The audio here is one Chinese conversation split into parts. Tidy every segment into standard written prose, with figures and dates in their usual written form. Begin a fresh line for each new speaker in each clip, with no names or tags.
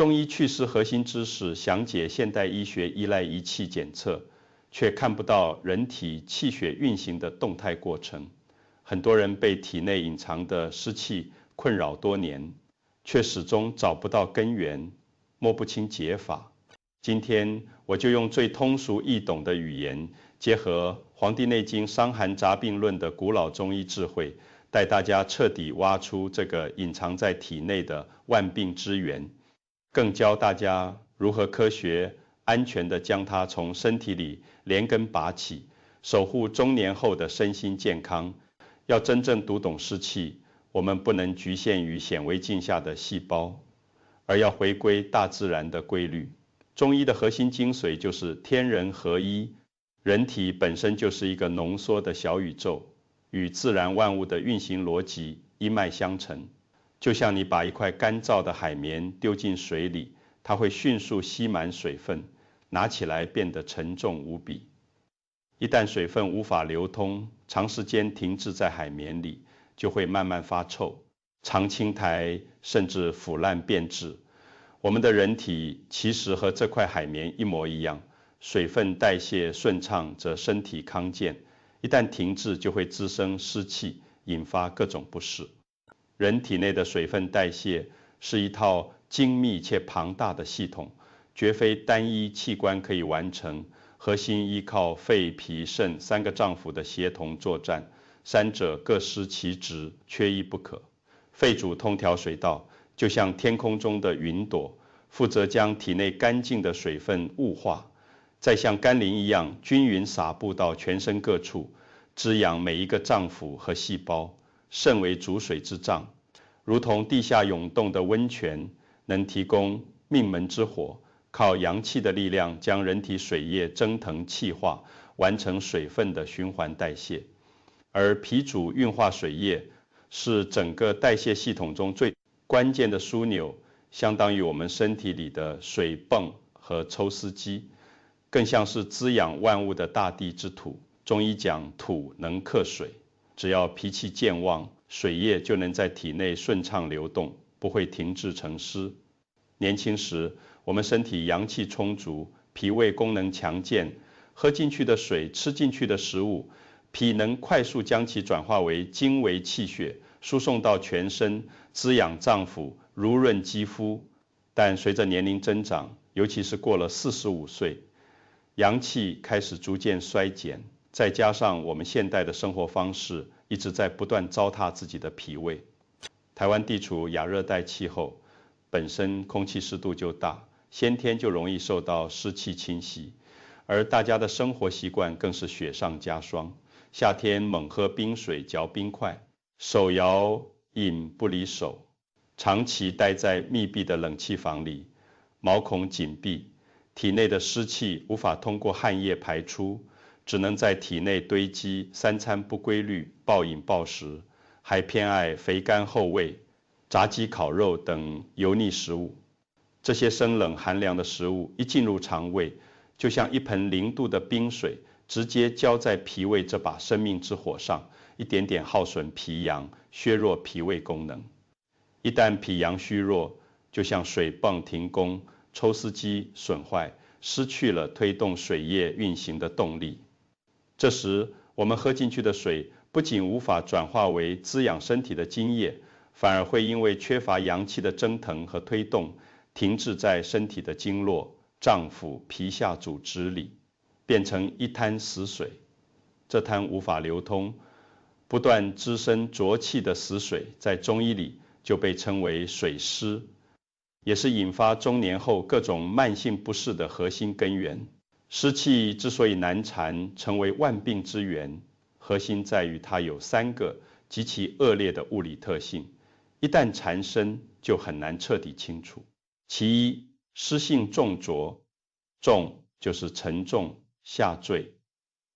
中医祛湿核心知识详解现代医学依赖仪器检测，却看不到人体气血运行的动态过程。很多人被体内隐藏的湿气困扰多年，却始终找不到根源，摸不清解法。今天我就用最通俗易懂的语言，结合《黄帝内经·伤寒杂病论》的古老中医智慧，带大家彻底挖出这个隐藏在体内的万病之源，更教大家如何科学、安全地将它从身体里连根拔起，守护中年后的身心健康。要真正读懂湿气，我们不能局限于显微镜下的细胞，而要回归大自然的规律。中医的核心精髓就是天人合一，人体本身就是一个浓缩的小宇宙，与自然万物的运行逻辑一脉相承。就像你把一块干燥的海绵丢进水里，它会迅速吸满水分，拿起来变得沉重无比。一旦水分无法流通，长时间停滞在海绵里，就会慢慢发臭、长青苔，甚至腐烂变质。我们的人体其实和这块海绵一模一样，水分代谢顺畅则身体康健，一旦停滞就会滋生湿气，引发各种不适。人体内的水分代谢是一套精密且庞大的系统，绝非单一器官可以完成，核心依靠肺、脾、肾三个脏腑的协同作战，三者各司其职，缺一不可。肺主通调水道，就像天空中的云朵，负责将体内干净的水分雾化，再像甘霖一样均匀撒布到全身各处，滋养每一个脏腑和细胞。肾为主水之脏，如同地下涌动的温泉，能提供命门之火，靠阳气的力量将人体水液蒸腾气化，完成水分的循环代谢。而脾主运化水液，是整个代谢系统中最关键的枢纽，相当于我们身体里的水泵和抽丝机，更像是滋养万物的大地之土。中医讲土能克水，只要脾气健旺，水液就能在体内顺畅流动，不会停滞成湿。年轻时，我们身体阳气充足，脾胃功能强健，喝进去的水、吃进去的食物，脾能快速将其转化为精微气血，输送到全身，滋养脏腑，濡润肌肤。但随着年龄增长，尤其是过了45岁，阳气开始逐渐衰减，再加上我们现代的生活方式一直在不断糟蹋自己的脾胃。台湾地处亚热带气候，本身空气湿度就大，先天就容易受到湿气侵袭，而大家的生活习惯更是雪上加霜。夏天猛喝冰水、嚼冰块，手摇饮不离手，长期待在密闭的冷气房里，毛孔紧闭，体内的湿气无法通过汗液排出，只能在体内堆积，三餐不规律，暴饮暴食，还偏爱肥甘厚味、炸鸡烤肉等油腻食物。这些生冷寒凉的食物一进入肠胃，就像一盆0度的冰水，直接浇在脾胃这把生命之火上，一点点耗损脾阳，削弱脾胃功能。一旦脾阳虚弱，就像水泵停工，抽丝机损坏，失去了推动水液运行的动力。这时，我们喝进去的水不仅无法转化为滋养身体的津液，反而会因为缺乏阳气的蒸腾和推动，停滞在身体的经络、脏腑、皮下组织里，变成一滩死水。这滩无法流通、不断滋生浊气的死水，在中医里就被称为水湿，也是引发中年后各种慢性不适的核心根源。湿气之所以难缠，成为万病之源，核心在于它有3个极其恶劣的物理特性，一旦缠身就很难彻底清除。其一，湿性重浊，重就是沉重下坠，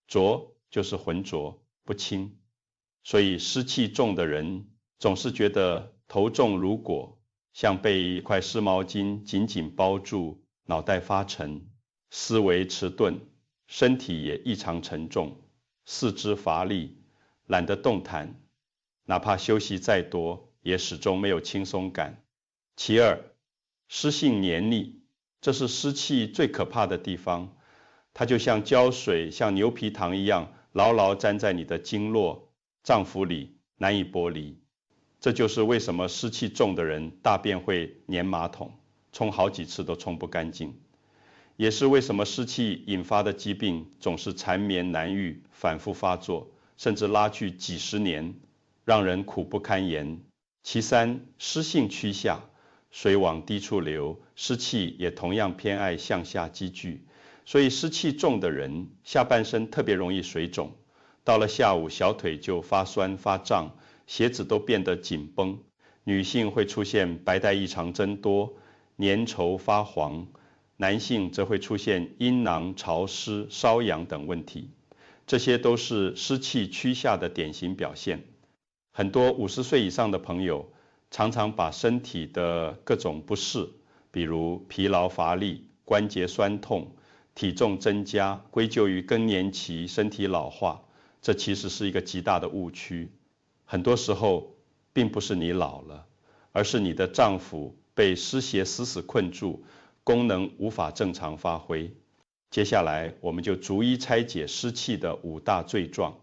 浊就是浑浊不清。所以湿气重的人总是觉得头重如裹，像被一块湿毛巾紧紧包住，脑袋发沉，思维迟钝，身体也异常沉重，四肢乏力，懒得动弹，哪怕休息再多，也始终没有轻松感。其二，湿性黏腻，这是湿气最可怕的地方，它就像胶水、像牛皮糖一样，牢牢粘在你的经络、脏腑里，难以剥离。这就是为什么湿气重的人大便会粘马桶，冲好几次都冲不干净。也是为什么湿气引发的疾病总是缠绵难愈、反复发作，甚至拉锯几十年，让人苦不堪言。其三，湿性趋下，水往低处流，湿气也同样偏爱向下积聚，所以湿气重的人下半身特别容易水肿，到了下午小腿就发酸发胀，鞋子都变得紧绷。女性会出现白带异常增多，粘稠发黄。男性则会出现阴囊潮湿、瘙痒等问题，这些都是湿气趋下的典型表现。很多50岁以上的朋友常常把身体的各种不适，比如疲劳乏力、关节酸痛、体重增加，归咎于更年期、身体老化，这其实是一个极大的误区。很多时候并不是你老了，而是你的脏腑被湿邪死死困住，功能无法正常发挥。接下来我们就逐一拆解湿气的5大罪状，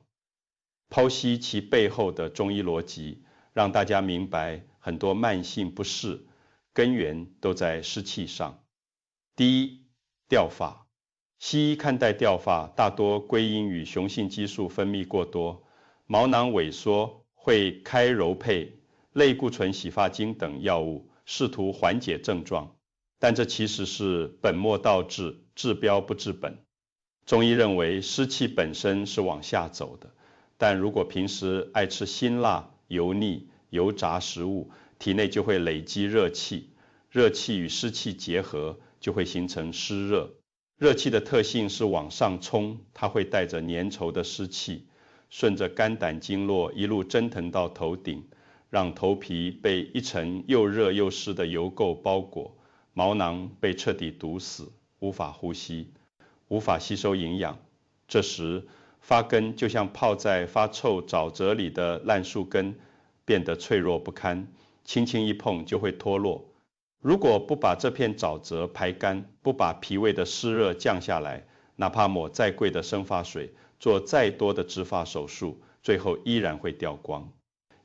剖析其背后的中医逻辑，让大家明白很多慢性不适根源都在湿气上。第一，掉发。西医看待掉发大多归因于雄性激素分泌过多，毛囊萎缩，会开柔沛、类固醇洗发精等药物，试图缓解症状。但这其实是本末倒置，治标不治本。中医认为湿气本身是往下走的，但如果平时爱吃辛辣、油腻、油炸食物，体内就会累积热气，热气与湿气结合，就会形成湿热。热气的特性是往上冲，它会带着粘稠的湿气，顺着肝胆经络一路蒸腾到头顶，让头皮被一层又热又湿的油垢包裹，毛囊被彻底堵死，无法呼吸，无法吸收营养。这时发根就像泡在发臭沼泽里的烂树根，变得脆弱不堪，轻轻一碰就会脱落。如果不把这片沼泽排干，不把脾胃的湿热降下来，哪怕抹再贵的生发水，做再多的植发手术，最后依然会掉光，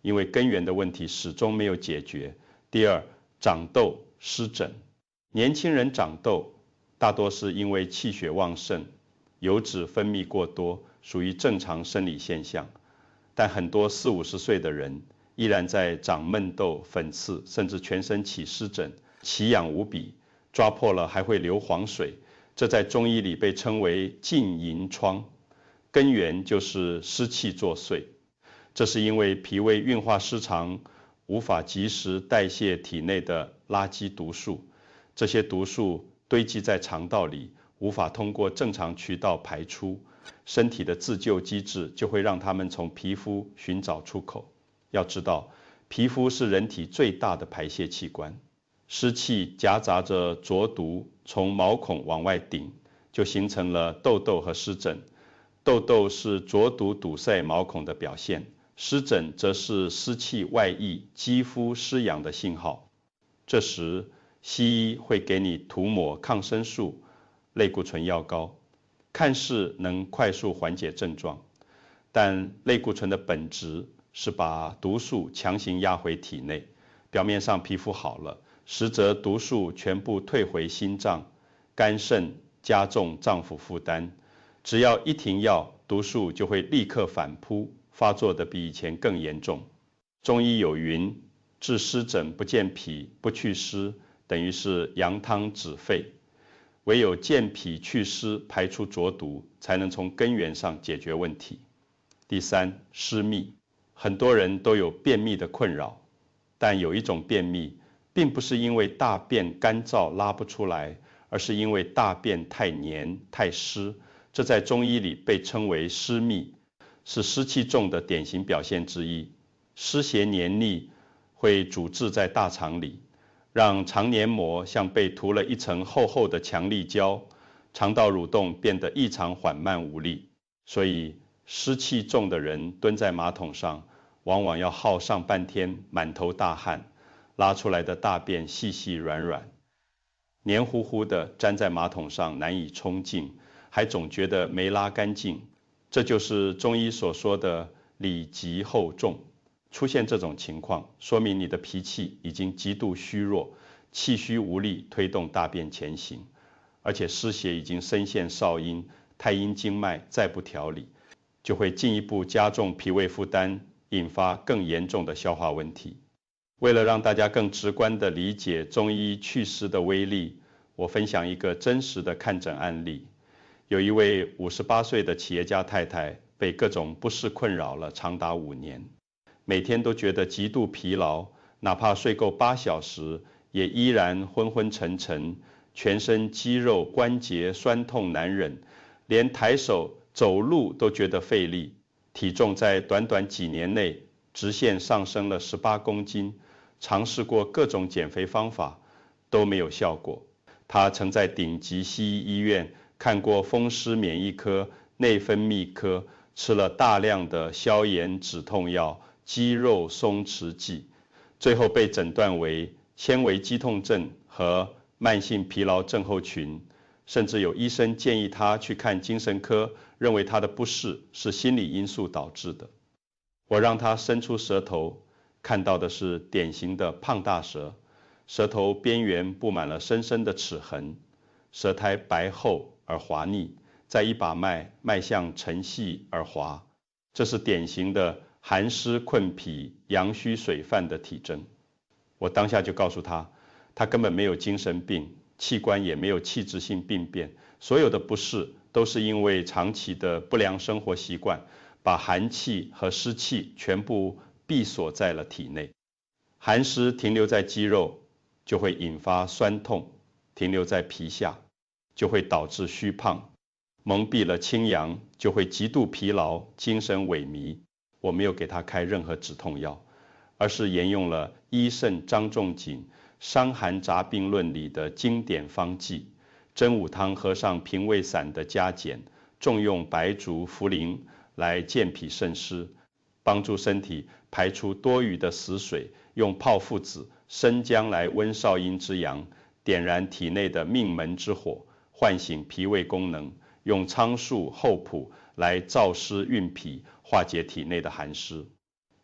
因为根源的问题始终没有解决。第二，长痘、湿疹。年轻人长痘大多是因为气血旺盛，油脂分泌过多，属于正常生理现象。但很多40、50岁的人依然在长闷痘、粉刺，甚至全身起湿疹，奇痒无比，抓破了还会流黄水，这在中医里被称为浸淫疮，根源就是湿气作祟。这是因为脾胃运化失常，无法及时代谢体内的垃圾毒素，这些毒素堆积在肠道里，无法通过正常渠道排出，身体的自救机制就会让它们从皮肤寻找出口。要知道，皮肤是人体最大的排泄器官，湿气夹杂着浊毒从毛孔往外顶，就形成了痘痘和湿疹。痘痘是浊毒堵塞毛孔的表现，湿疹则是湿气外溢、肌肤湿痒的信号。这时西医会给你涂抹抗生素、类固醇药膏，看似能快速缓解症状，但类固醇的本质是把毒素强行压回体内，表面上皮肤好了，实则毒素全部退回心脏、肝肾，加重脏腑负担。只要一停药，毒素就会立刻反扑，发作的比以前更严重。中医有云，治湿疹不健脾不祛湿，等于是扬汤止沸。唯有健脾祛湿，排出浊毒，才能从根源上解决问题。第三，湿秘。很多人都有便秘的困扰，但有一种便秘并不是因为大便干燥拉不出来，而是因为大便太黏太湿，这在中医里被称为湿秘，是湿气重的典型表现之一。湿邪黏腻会阻滞在大肠里，让肠黏膜像被涂了一层厚厚的强力胶，肠道蠕动变得异常缓慢无力。所以湿气重的人蹲在马桶上，往往要耗上半天，满头大汗，拉出来的大便细细软软。黏糊糊的粘在马桶上难以冲净，还总觉得没拉干净。这就是中医所说的里急后重。出现这种情况，说明你的脾气已经极度虚弱，气虚无力推动大便前行，而且湿邪已经深陷少阴、太阴经脉，再不调理，就会进一步加重脾胃负担，引发更严重的消化问题。为了让大家更直观地理解中医祛湿的威力，我分享一个真实的看诊案例。有一位58岁的企业家太太，被各种不适困扰了长达5年，每天都觉得极度疲劳，哪怕睡够8小时，也依然昏昏沉沉，全身肌肉关节酸痛难忍，连抬手走路都觉得费力，体重在短短几年内直线上升了18公斤，尝试过各种减肥方法都没有效果。他曾在顶级西医医院看过风湿免疫科、内分泌科，吃了大量的消炎止痛药、肌肉松弛剂，最后被诊断为纤维肌痛症和慢性疲劳症候群，甚至有医生建议他去看精神科，认为他的不适是心理因素导致的。我让他伸出舌头，看到的是典型的胖大舌，舌头边缘布满了深深的齿痕，舌苔白厚而滑腻，在一把脉向沉细而滑，这是典型的寒湿困脾、阳虚水泛的体征。我当下就告诉他，他根本没有精神病，器官也没有器质性病变，所有的不适都是因为长期的不良生活习惯，把寒气和湿气全部闭锁在了体内。寒湿停留在肌肉，就会引发酸痛；停留在皮下，就会导致虚胖；蒙蔽了清阳，就会极度疲劳、精神萎靡。我没有给他开任何止痛药，而是沿用了医圣张仲景《伤寒杂病论》里的经典方剂，真武汤喝上平胃散的加减，重用白术、茯苓来健脾渗湿，帮助身体排出多余的死水，用炮附子、生姜来温少阴之阳，点燃体内的命门之火，唤醒脾胃功能，用苍术、厚朴来燥湿运脾，化解体内的寒湿。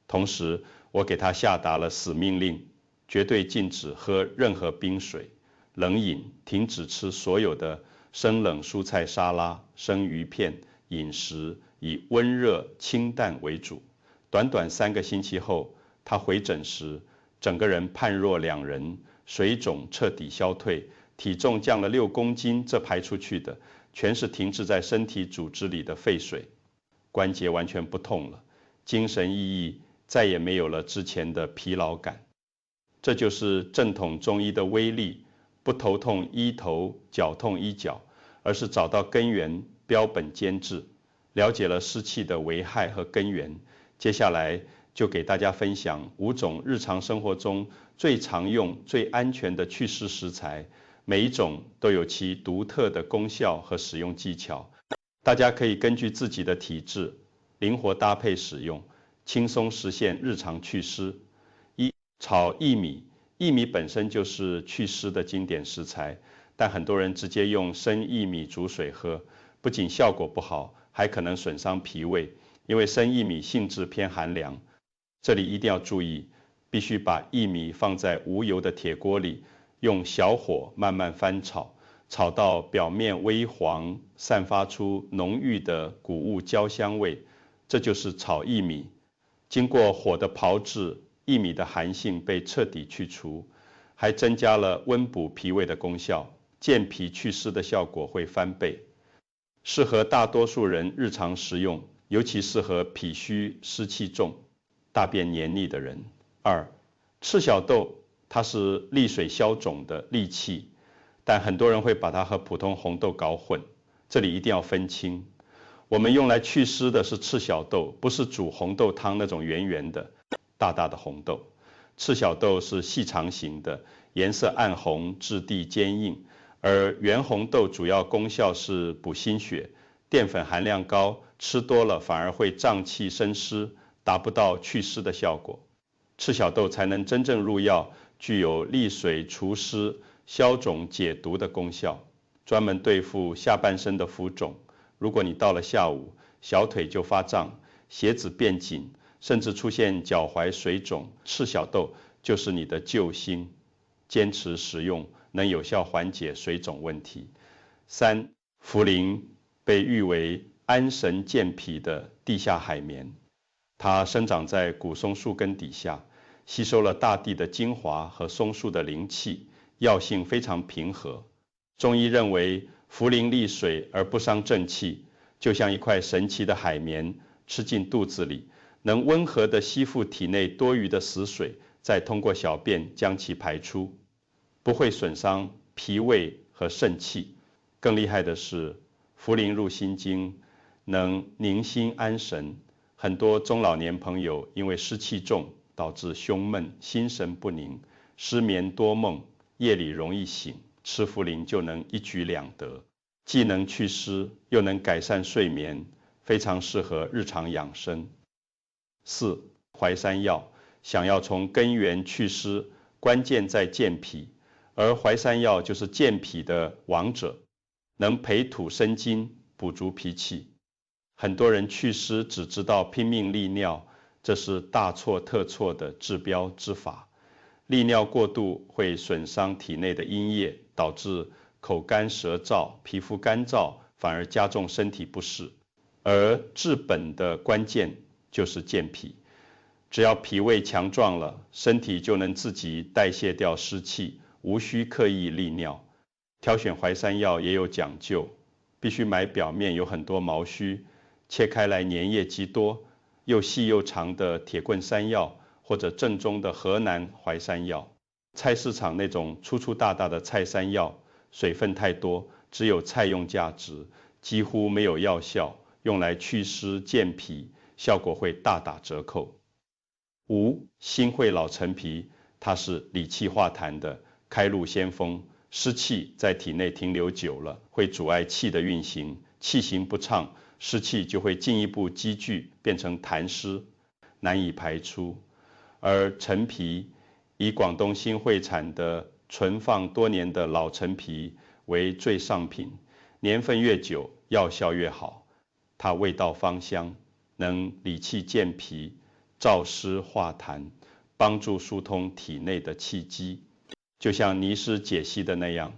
同时，我给他下达了死命令，绝对禁止喝任何冰水、冷饮，停止吃所有的生冷蔬菜沙拉、生鱼片，饮食以温热清淡为主。短短3个星期后，他回诊时，整个人判若两人，水肿彻底消退，体重降了6公斤，这排出去的全是停滞在身体组织里的废水，关节完全不痛了，精神奕奕，再也没有了之前的疲劳感。这就是正统中医的威力，不头痛医头，脚痛医脚，而是找到根源，标本兼治。了解了湿气的危害和根源，接下来就给大家分享5种日常生活中最常用、最安全的祛湿食材，每一种都有其独特的功效和使用技巧，大家可以根据自己的体质灵活搭配使用，轻松实现日常祛湿。炒薏米，薏米本身就是祛湿的经典食材，但很多人直接用生薏米煮水喝，不仅效果不好，还可能损伤脾胃，因为生薏米性质偏寒凉。这里一定要注意，必须把薏米放在无油的铁锅里，用小火慢慢翻炒，炒到表面微黄，散发出浓郁的谷物焦香味，这就是炒薏米。经过火的炮制，薏米的寒性被彻底去除，还增加了温补脾胃的功效，健脾祛湿的效果会翻倍，适合大多数人日常食用，尤其适合脾虚、湿气重、大便黏腻的人。2. 赤小豆，它是利水消肿的利器，但很多人会把它和普通红豆搞混，这里一定要分清。我们用来祛湿的是赤小豆，不是煮红豆汤那种圆圆的大大的红豆。赤小豆是细长型的，颜色暗红，质地坚硬，而圆红豆主要功效是补心血，淀粉含量高，吃多了反而会胀气生湿，达不到祛湿的效果。赤小豆才能真正入药，具有利水除湿、消肿解毒的功效，专门对付下半身的浮肿。如果你到了下午，小腿就发胀，鞋子变紧，甚至出现脚踝水肿、赤小豆，就是你的救星。坚持食用，能有效缓解水肿问题。3. 茯苓被誉为安神健脾的地下海绵，它生长在古松树根底下，吸收了大地的精华和松树的灵气，药性非常平和。中医认为茯苓利水而不伤正气，就像一块神奇的海绵，吃进肚子里，能温和地吸附体内多余的死水，再通过小便将其排出，不会损伤脾胃和肾气。更厉害的是，茯苓入心经，能宁心安神。很多中老年朋友因为湿气重，导致胸闷、心神不宁、失眠多梦，夜里容易醒，吃茯苓就能一举两得，既能祛湿，又能改善睡眠，非常适合日常养生。4. 淮山药，想要从根源祛湿，关键在健脾，而淮山药就是健脾的王者，能培土生金，补足脾气。很多人祛湿只知道拼命利尿，这是大错特错的治标之法。利尿过度会损伤体内的阴液，导致口干舌燥、皮肤干燥，反而加重身体不适。而治本的关键就是健脾，只要脾胃强壮了，身体就能自己代谢掉湿气，无需刻意利尿。挑选淮山药也有讲究，必须买表面有很多毛须，切开来粘液极多，又细又长的铁棍山药，或者正宗的河南淮山药。菜市场那种粗粗大大的菜山药，水分太多，只有菜用价值，几乎没有药效，用来祛湿健脾，效果会大打折扣。5. 新会老陈皮，它是理气化痰的开路先锋。湿气在体内停留久了，会阻碍气的运行，气行不畅，湿气就会进一步积聚，变成痰湿，难以排出。而陈皮以广东新会产的存放多年的老陈皮为最上品，年份越久，药效越好。它味道芳香，能理气健脾，燥湿化痰，帮助疏通体内的气机。就像尼师解析的那样，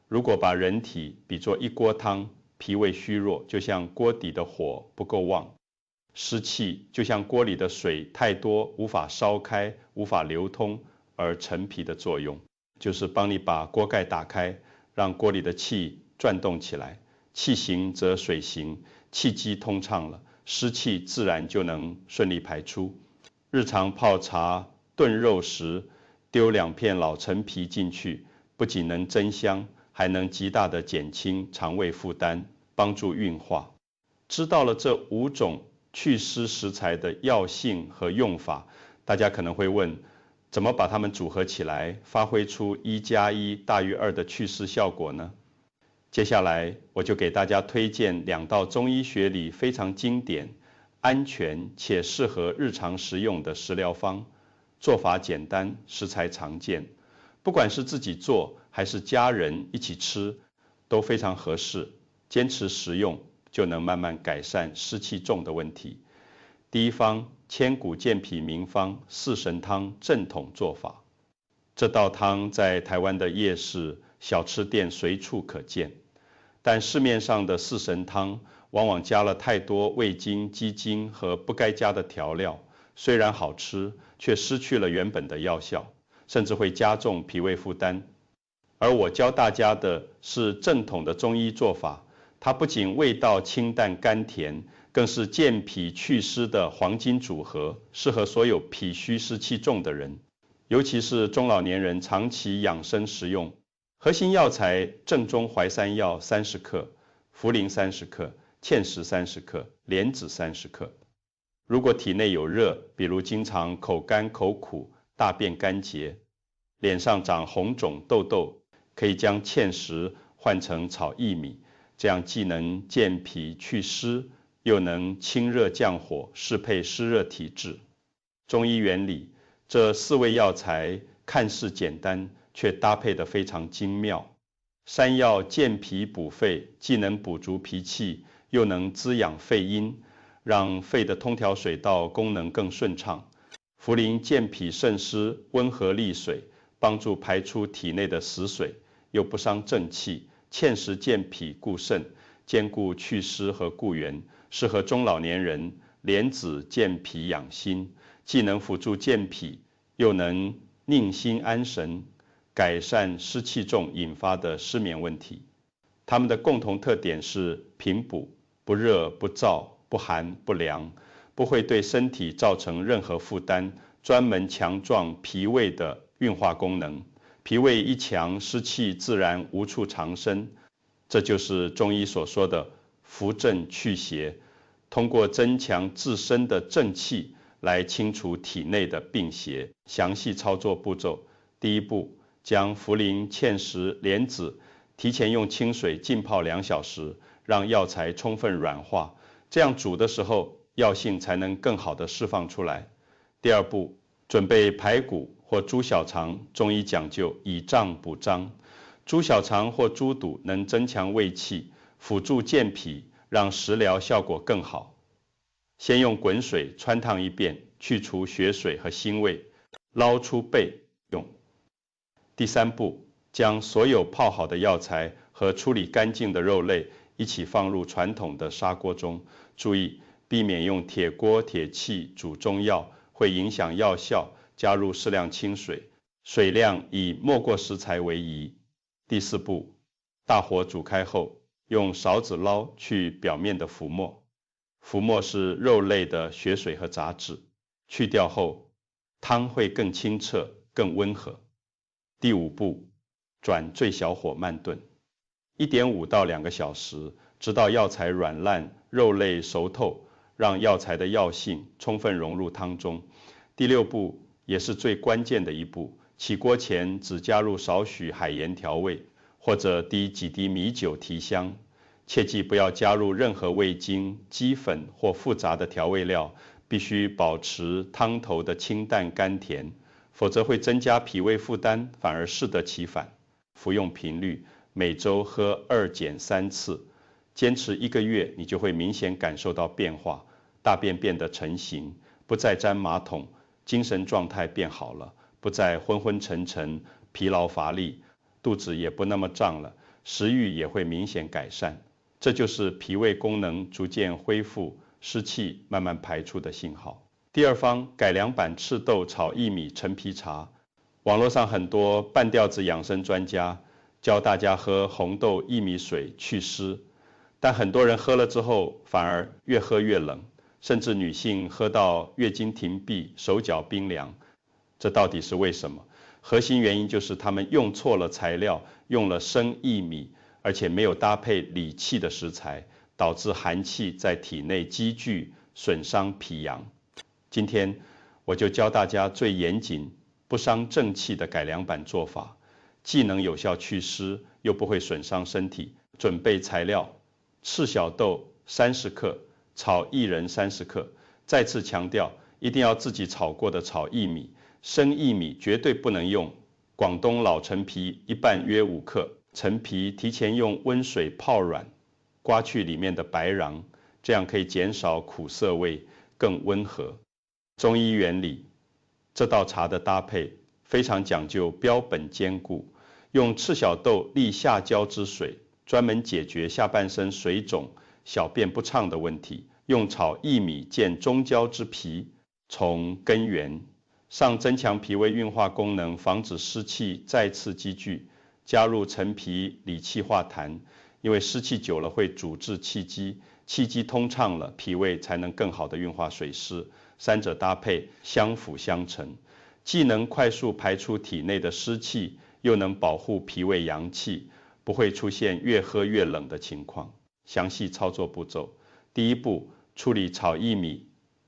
如果把人体比作一锅汤，脾胃虚弱，就像锅底的火不够旺；湿气就像锅里的水太多，无法烧开，无法流通。而陈皮的作用，就是帮你把锅盖打开，让锅里的气转动起来，气行则水行，气机通畅了，湿气自然就能顺利排出。日常泡茶、炖肉时，丢2片老陈皮进去，不仅能增香，还能极大的减轻肠胃负担，帮助运化。知道了这5种祛湿食材的药性和用法，大家可能会问，怎么把它们组合起来，发挥出1+1大于2的祛湿效果呢？接下来我就给大家推荐2道中医学里非常经典、安全且适合日常食用的食疗方。做法简单，食材常见，不管是自己做还是家人一起吃，都非常合适。坚持食用，就能慢慢改善湿气重的问题。第一方，千古健脾名方四神汤正统做法。这道汤在台湾的夜市、小吃店随处可见，但市面上的四神汤往往加了太多味精、鸡精和不该加的调料，虽然好吃，却失去了原本的药效，甚至会加重脾胃负担。而我教大家的是正统的中医做法，它不仅味道清淡甘甜，更是健脾祛湿的黄金组合，适合所有脾虚湿气重的人，尤其是中老年人长期养生食用。核心药材正宗淮山药30克，茯苓30克，芡实30克，莲子30克。如果体内有热，比如经常口干口苦、大便干结，脸上长红肿痘痘，可以将芡实换成炒薏米，这样既能健脾祛湿，又能清热降火，适配湿热体质。中医原理，这4味药材看似简单，却搭配得非常精妙。山药健脾补肺，既能补足脾气，又能滋养肺阴，让肺的通调水道功能更顺畅。茯苓健脾渗湿，温和利水，帮助排出体内的死水，又不伤正气，芡实健脾固肾，兼顾祛湿和固元，适合中老年人。莲子健脾养心，既能辅助健脾，又能宁心安神，改善湿气重引发的失眠问题。它们的共同特点是平补，不热不燥，不寒不凉，不会对身体造成任何负担，专门强壮脾胃的运化功能。脾胃一强，湿气自然无处藏身，这就是中医所说的扶正祛邪，通过增强自身的正气来清除体内的病邪。详细操作步骤：第一步，将茯苓、芡实、莲子提前用清水浸泡2小时，让药材充分软化，这样煮的时候药性才能更好的释放出来。第二步，准备排骨或猪小肠，中医讲究以脏补脏，猪小肠或猪肚能增强胃气，辅助健脾，让食疗效果更好。先用滚水汆烫一遍，去除血水和腥味，捞出备用。第三步，将所有泡好的药材和处理干净的肉类一起放入传统的砂锅中，注意避免用铁锅铁器煮中药，会影响药效，加入适量清水，水量以没过食材为宜。第四步，大火煮开后，用勺子捞去表面的浮沫，浮沫是肉类的血水和杂质，去掉后，汤会更清澈、更温和。第五步，转最小火慢炖，1.5到2个小时，直到药材软烂，肉类熟透，让药材的药性充分融入汤中。第六步也是最关键的一步，起锅前只加入少许海盐调味，或者滴几滴米酒提香。切记不要加入任何味精、鸡粉或复杂的调味料，必须保持汤头的清淡甘甜，否则会增加脾胃负担，反而适得其反。服用频率，每周喝2减3次，坚持1个月，你就会明显感受到变化，大便变得成型，不再沾马桶，精神状态变好了，不再昏昏沉沉、疲劳乏力，肚子也不那么胀了，食欲也会明显改善。这就是脾胃功能逐渐恢复，湿气慢慢排出的信号。第二方，改良版赤豆炒薏米陈皮茶。网络上很多半吊子养生专家教大家喝红豆薏米水祛湿，但很多人喝了之后反而越喝越冷，甚至女性喝到月经停闭，手脚冰凉。这到底是为什么？核心原因就是他们用错了材料，用了生薏米，而且没有搭配理气的食材，导致寒气在体内积聚，损伤脾阳。今天我就教大家最严谨、不伤正气的改良版做法，既能有效祛湿，又不会损伤身体。准备材料：赤小豆30克，炒薏仁30克。再次强调，一定要自己炒过的炒薏米，生薏米绝对不能用。广东老陈皮一半约5克，陈皮提前用温水泡软，刮去里面的白瓤，这样可以减少苦涩味，更温和。中医原理，这道茶的搭配非常讲究标本兼顾，用赤小豆利下焦之水，专门解决下半身水肿、小便不畅的问题；用炒薏米健中焦之脾，从根源上增强脾胃运化功能，防止湿气再次积聚。加入陈皮理气化痰，因为湿气久了会阻滞气机，气机通畅了，脾胃才能更好的运化水湿。三者搭配相辅相成，既能快速排出体内的湿气，又能保护脾胃阳气，不会出现越喝越冷的情况。详细操作步骤：第一步，处理炒薏米。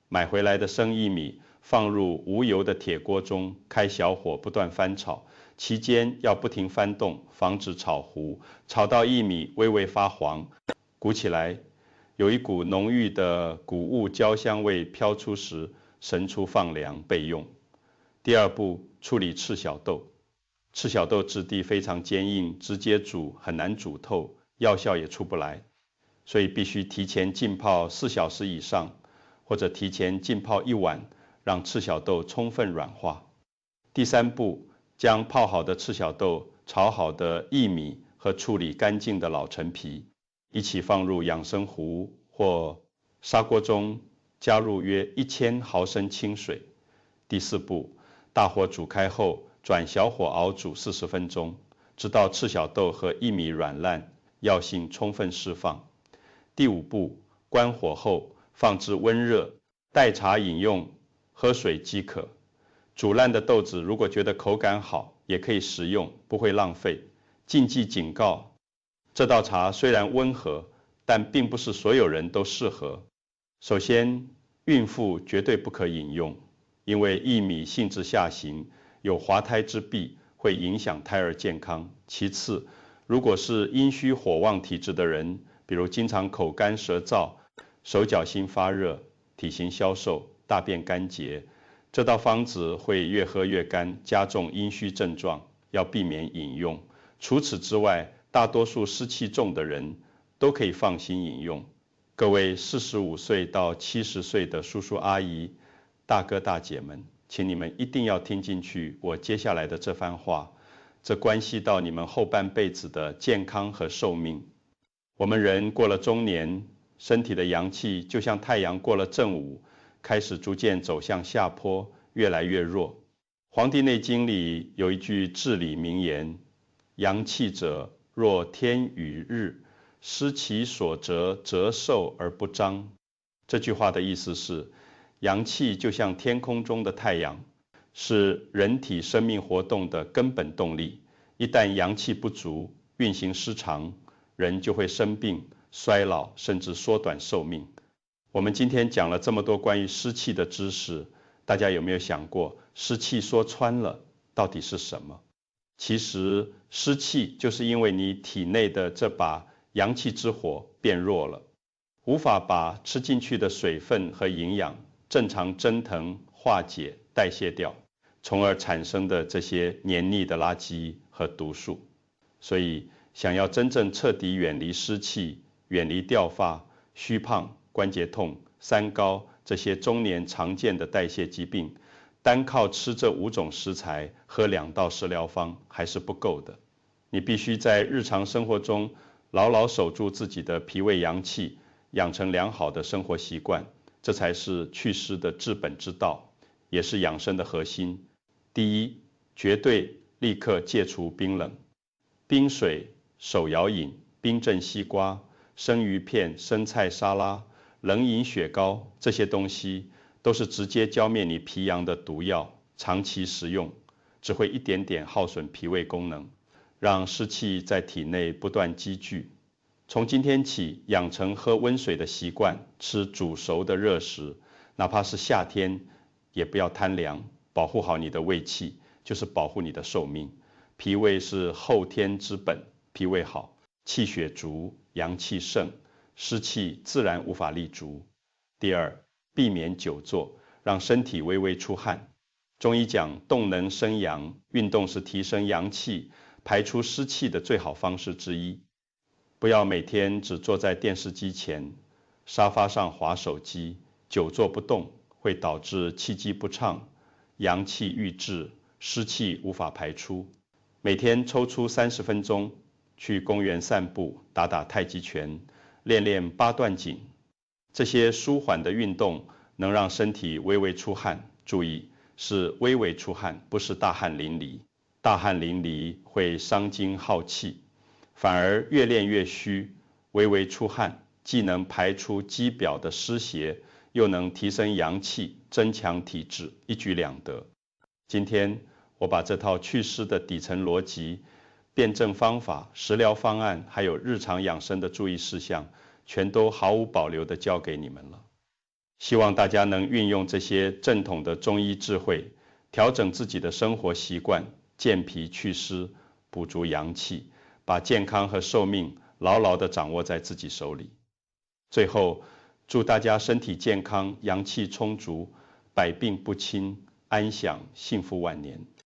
买回来的生薏米放入无油的铁锅中，开小火不断翻炒，期间要不停翻动，防止炒糊。炒到薏米微微发黄，鼓起来，有一股浓郁的谷物焦香味飘出时，神出放凉备用。第二步，处理赤小豆。赤小豆质地非常坚硬，直接煮很难煮透，药效也出不来，所以必须提前浸泡4小时以上，或者提前浸泡1晚，让赤小豆充分软化。第3步，将泡好的赤小豆、炒好的薏米和处理干净的老陈皮一起放入养生壶或砂锅中，加入约1000毫升清水。第4步，大火煮开后，转小火熬煮40分钟，直到赤小豆和薏米软烂，药性充分释放。第5步，关火后放置温热，代茶饮用，喝水即可。煮烂的豆子如果觉得口感好，也可以食用，不会浪费。禁忌警告：这道茶虽然温和，但并不是所有人都适合。首先，孕妇绝对不可饮用，因为薏米性质下行，有滑胎之弊，会影响胎儿健康。其次，如果是阴虚火旺体质的人，比如经常口干舌燥、手脚心发热、体型消瘦、大便干结，这道方子会越喝越干，加重阴虚症状，要避免饮用。除此之外，大多数湿气重的人都可以放心饮用。各位45岁到70岁的叔叔阿姨、大哥大姐们，请你们一定要听进去我接下来的这番话，这关系到你们后半辈子的健康和寿命。我们人过了中年，身体的阳气就像太阳过了正午，开始逐渐走向下坡，越来越弱。《黄帝内经》里有一句至理名言：阳气者，若天与日，失其所折，折寿而不彰。这句话的意思是，阳气就像天空中的太阳，是人体生命活动的根本动力。一旦阳气不足，运行失常，人就会生病、衰老，甚至缩短寿命。我们今天讲了这么多关于湿气的知识，大家有没有想过，湿气说穿了到底是什么？其实湿气就是因为你体内的这把阳气之火变弱了，无法把吃进去的水分和营养正常蒸腾、化解、代谢掉，从而产生的这些黏腻的垃圾和毒素。所以想要真正彻底远离湿气、远离掉发、虚胖、关节痛、三高这些中年常见的代谢疾病，单靠吃这5种食材、喝2道食疗方还是不够的。你必须在日常生活中牢牢守住自己的脾胃阳气，养成良好的生活习惯，这才是祛湿的治本之道，也是养生的核心。第一，绝对立刻戒除冰冷。冰水、手摇饮、冰镇西瓜、生鱼片、生菜沙拉、冷饮雪糕，这些东西都是直接浇灭你脾阳的毒药，长期食用只会一点点耗损脾胃功能，让湿气在体内不断积聚。从今天起，养成喝温水的习惯，吃煮熟的热食，哪怕是夏天，也不要贪凉，保护好你的胃气，就是保护你的寿命。脾胃是后天之本，脾胃好，气血足，阳气盛，湿气自然无法立足。第二，避免久坐，让身体微微出汗。中医讲动能生阳，运动是提升阳气、排出湿气的最好方式之一。不要每天只坐在电视机前、沙发上滑手机，久坐不动会导致气机不畅，阳气郁滞，湿气无法排出。每天抽出30分钟去公园散步，打打太极拳，练练8段锦。这些舒缓的运动能让身体微微出汗，注意是微微出汗，不是大汗淋漓。大汗淋漓会伤精耗气，反而越练越虚。微微出汗既能排出肌表的湿邪，又能提升阳气，增强体质，一举两得。今天我把这套祛湿的底层逻辑、辩证方法、食疗方案，还有日常养生的注意事项，全都毫无保留地教给你们了。希望大家能运用这些正统的中医智慧，调整自己的生活习惯，健脾祛湿，补足阳气，把健康和寿命牢牢地掌握在自己手里。最后，祝大家身体健康，阳气充足，百病不侵，安享幸福晚年。